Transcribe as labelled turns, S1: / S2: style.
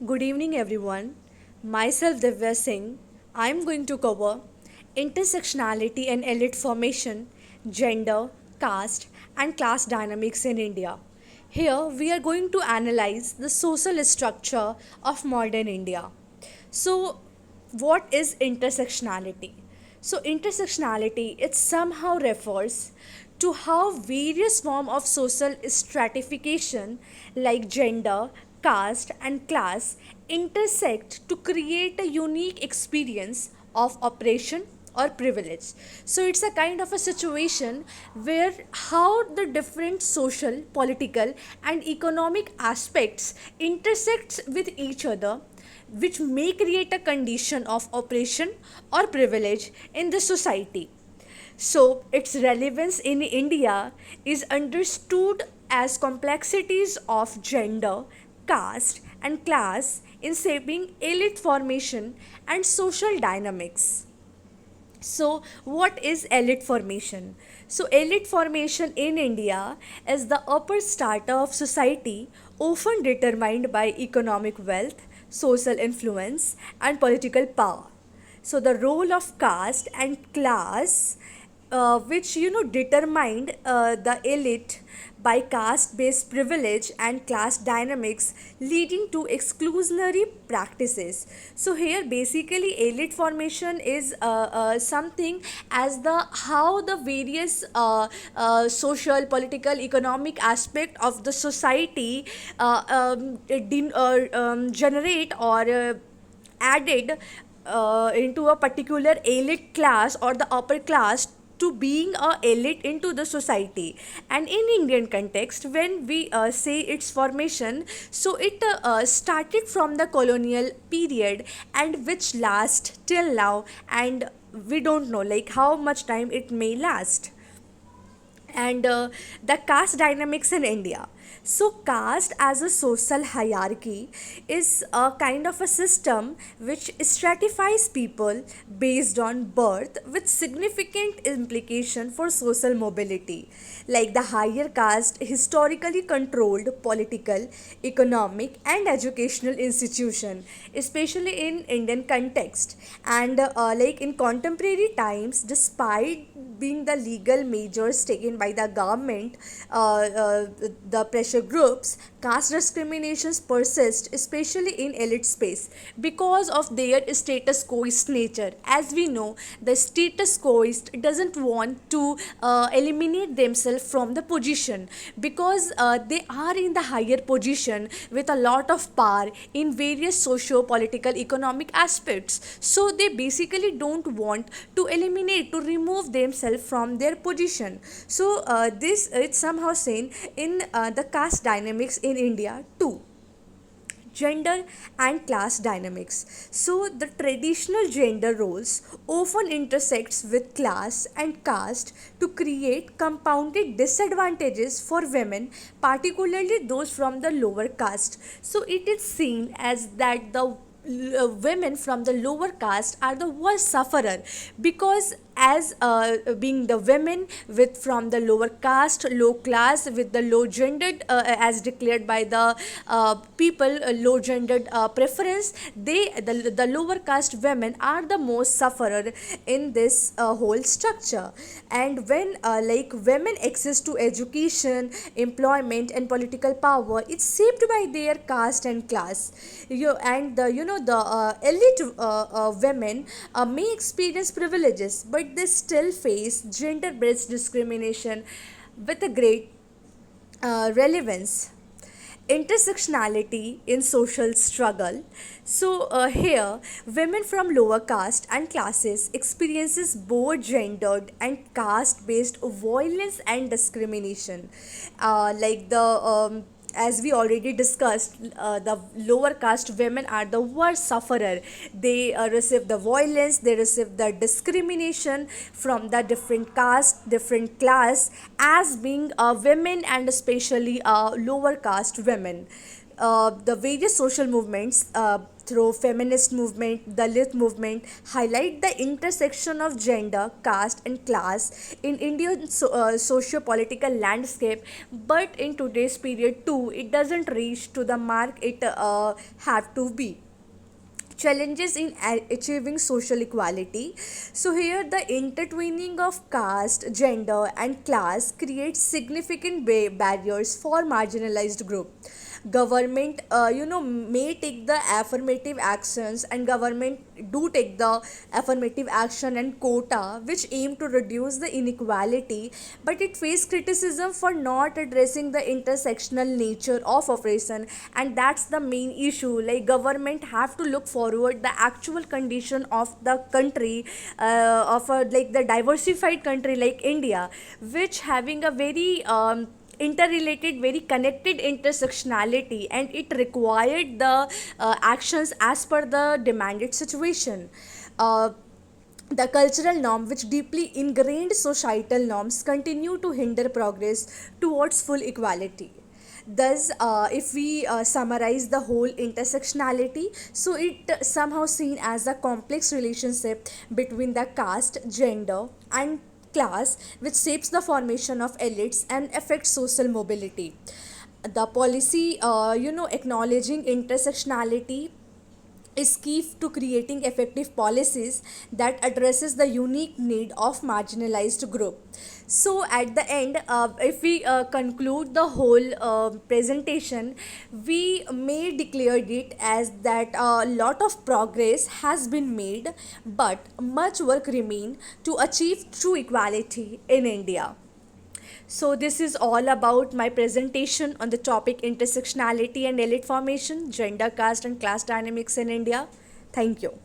S1: Good evening, everyone. Myself, Divya Singh. I am going to cover intersectionality and elite formation, gender, caste, and class dynamics in India. Here, we are going to analyze the social structure of modern India. So, what is intersectionality? So, intersectionality it somehow refers to how various forms of social stratification like gender, caste, and class intersect to create a unique experience of oppression or privilege. So it's a kind of a situation where how the different social, political, and economic aspects intersects with each other, which may create a condition of oppression or privilege in the society. So, its relevance in India is understood as complexities of gender, caste, and class in shaping elite formation and social dynamics. So, what is elite formation? So, elite formation in India is the upper strata of society, often determined by economic wealth, social influence, and political power. So, the role of caste and class, which determined the elite by caste based privilege and class dynamics leading to exclusionary practices. So here basically elite formation is something as the how the various social, political, economic aspect of the society generate or added into a particular elite class or the upper class to being a elite into the society. And in Indian context, when we say its formation, so it started from the colonial period and which last till now, and we don't know like how much time it may last. And the caste dynamics in India. So, caste as a social hierarchy is a kind of a system which stratifies people based on birth with significant implication for social mobility. Like the higher caste historically controlled political, economic, and educational institution, especially in Indian context. And like in contemporary times, despite being the legal measures taken by the government, the pressure groups, caste discriminations persist, especially in elite space, because of their status quoist nature. As we know, the status quoist doesn't want to eliminate themselves from the position because they are in the higher position with a lot of power in various socio-political economic aspects. So they basically don't want to eliminate, to remove themselves from their position. So this it's somehow seen in the caste dynamics in India too. Gender and class dynamics. So the traditional gender roles often intersects with class and caste to create compounded disadvantages for women, particularly those from the lower caste. So it is seen as that the women from the lower caste are the worst sufferer because as being the women with from the lower caste, low class, with the low gendered as declared by the people, low gendered preference, the lower caste women are the most sufferer in this whole structure. And when like women access to education, employment, and political power, it's shaped by their caste and class. And the the elite women may experience privileges, but they still face gender based discrimination with a great relevance. Intersectionality in social struggle. So here women from lower caste and classes experiences both gendered and caste based violence and discrimination, like the as we already discussed, the lower caste women are the worst sufferer. They receive the violence, they receive the discrimination from the different caste, different class, as being women and especially lower caste women. the various social movements through feminist movement, Dalit movement highlight the intersection of gender, caste, and class in Indian socio-political landscape. But in today's period too, it doesn't reach to the mark it have to be. Challenges in achieving social equality. So here the intertwining of caste, gender, and class creates significant barriers for marginalized group. Government may take the affirmative actions, and government do take the affirmative action and quota which aim to reduce the inequality, but it face criticism for not addressing the intersectional nature of operation. And that's the main issue. Like government have to look forward the actual condition of the country, of a, like the diversified country like India, which having a very interrelated, very connected intersectionality, and it required the actions as per the demanded situation. uh, the cultural norm, which deeply ingrained societal norms, continue to hinder progress towards full equality. Thus, if we summarize the whole intersectionality, so it somehow seen as a complex relationship between the caste, gender, and class, which shapes the formation of elites and affects social mobility. The policy, acknowledging intersectionality is key to creating effective policies that addresses the unique need of marginalized group. So at the end, if we conclude the whole presentation, we may declare it as that a lot of progress has been made, but much work remain to achieve true equality in India. So, this is all about my presentation on the topic intersectionality and elite formation, gender, caste, and class dynamics in India. Thank you.